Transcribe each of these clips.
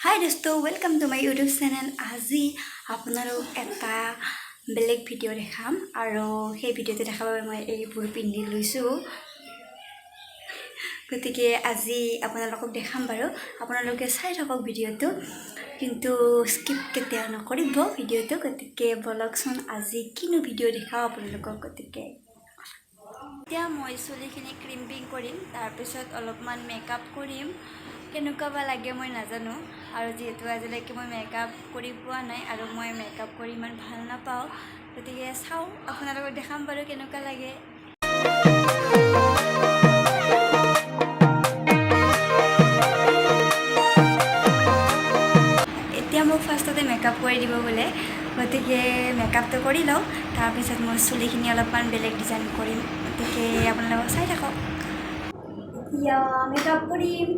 হাই দোস্ত welcome to my YouTube channel. আজি আপোনালোক এটা বেলেগ ভিডিঅ' দেখাম আৰু সেই ভিডিঅ'টো দেখাৰ বাবে মই এইবোৰ পিন্ধি লৈছোঁ। গতিকে আজি আপোনালোকক দেখাম বাৰু, আপোনালোকে চাই থাকক ভিডিঅ'টো, কিন্তু স্কিপ কেতিয়াও নকৰিব ভিডিঅ'টো। গতিকে বলকচোন আজি কিনো ভিডিঅ' দেখাওঁ আপোনালোকক। গতিকে এতিয়া মই চুলিখিনি ক্ৰিম্পিং কৰিম, তাৰপিছত অলপমান মেকআপ কৰিম। কেনেকুৱা বা লাগে মই নাজানো, আৰু যিহেতু আজিলৈকে মই মেকআপ কৰি পোৱা নাই আৰু মই মেকআপ কৰি ইমান ভাল নাপাওঁ, গতিকে চাওঁ আপোনালোকক দেখাম বাৰু কেনেকুৱা লাগে। এতিয়া মোক ফাৰ্ষ্টতে মেকআপ কৰি দিব বোলে, গতিকে মেকআপটো কৰি লওঁ, তাৰপিছত মই চুলিখিনি অলপমান বেলেগ ডিজাইন কৰিম। গতিকে আপোনালোকক চাই থাকক। এতিয়া মেকআপ কৰিম।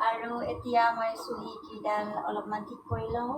আৰু এতিয়া মই চুলিকেইডাল অলপমান ঠিক কৰি লওঁ।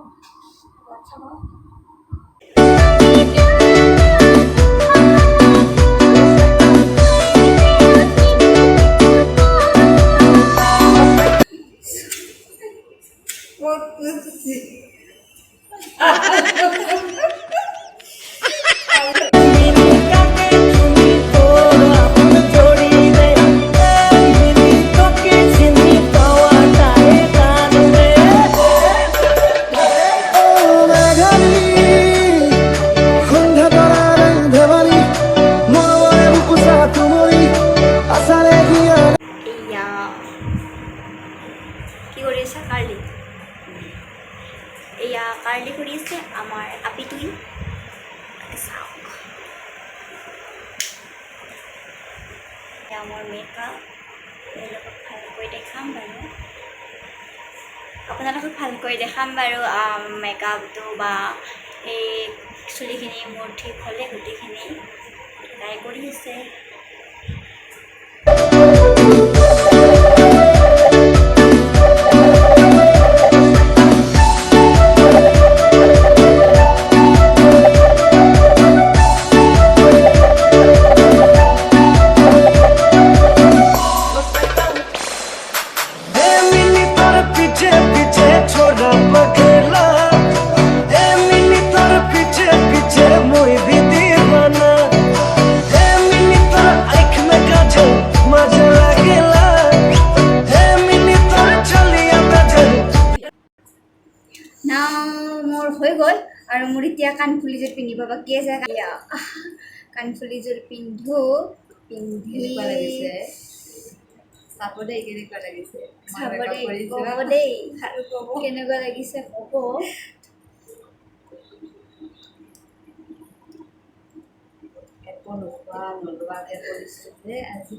মোৰ মেকআপ আপোনালোকক ভালকৈ দেখাম বাৰু মেকআপটো বা এই চুলিখিনি মোৰ ঠিক হ'লে গোটেইখিনি ট্ৰাই কৰি আছে মোৰ হৈ গ'ল আৰু মোৰ এতিয়া কাণফুলিযোৰ পিন্ধিব বাকী আছে কাণফুলিযোৰ পিন্ধো পিন্ধি চাব দেই কেনেকুৱা লাগিছে ক'ব নোলোৱাকৈ কৰিছোঁ যে আজি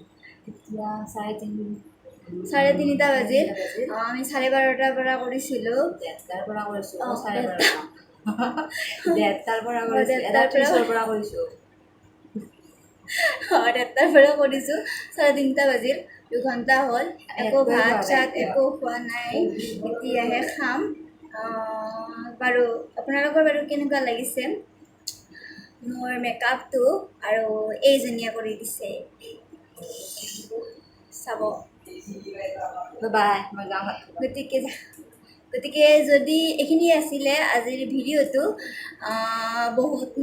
এতিয়া 3:30 বাজিল আমি 12:30 পৰা কৰিছিলোঁ 1:30 পৰা কৰিছোঁ 1:30 পৰা কৰিছোঁ 3:30 বাজিল 2 ঘণ্টা হ'ল একো ভাত চাত একো খোৱা নাই এতিয়াহে খাম বাৰু আপোনালোকৰ বাৰু কেনেকুৱা লাগিছে মোৰ মেকআপটো আৰু এইজনীয়ে কৰি দিছে চাব বাই মই যাওঁ গতিকে যদি এইখিনিয়ে আছিলে আজিৰ ভিডিঅ'টো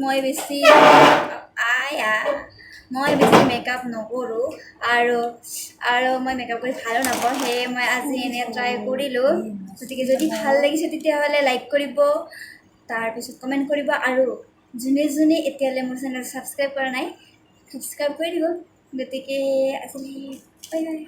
মই বেছি মেকআপ নকৰোঁ আৰু মই মেকআপ কৰি ভালো নাপাওঁ সেয়ে মই আজি এনে ট্ৰাই কৰিলোঁ গতিকে যদি ভাল লাগিছে তেতিয়াহ'লে লাইক কৰিব তাৰপিছত কমেণ্ট কৰিব আৰু যোনে এতিয়ালৈ মোৰ চেনেল ছাবস্ক্ৰাইব কৰা নাই ছাবস্ক্ৰাইব কৰি দিব গতিকে আজি বাই বাই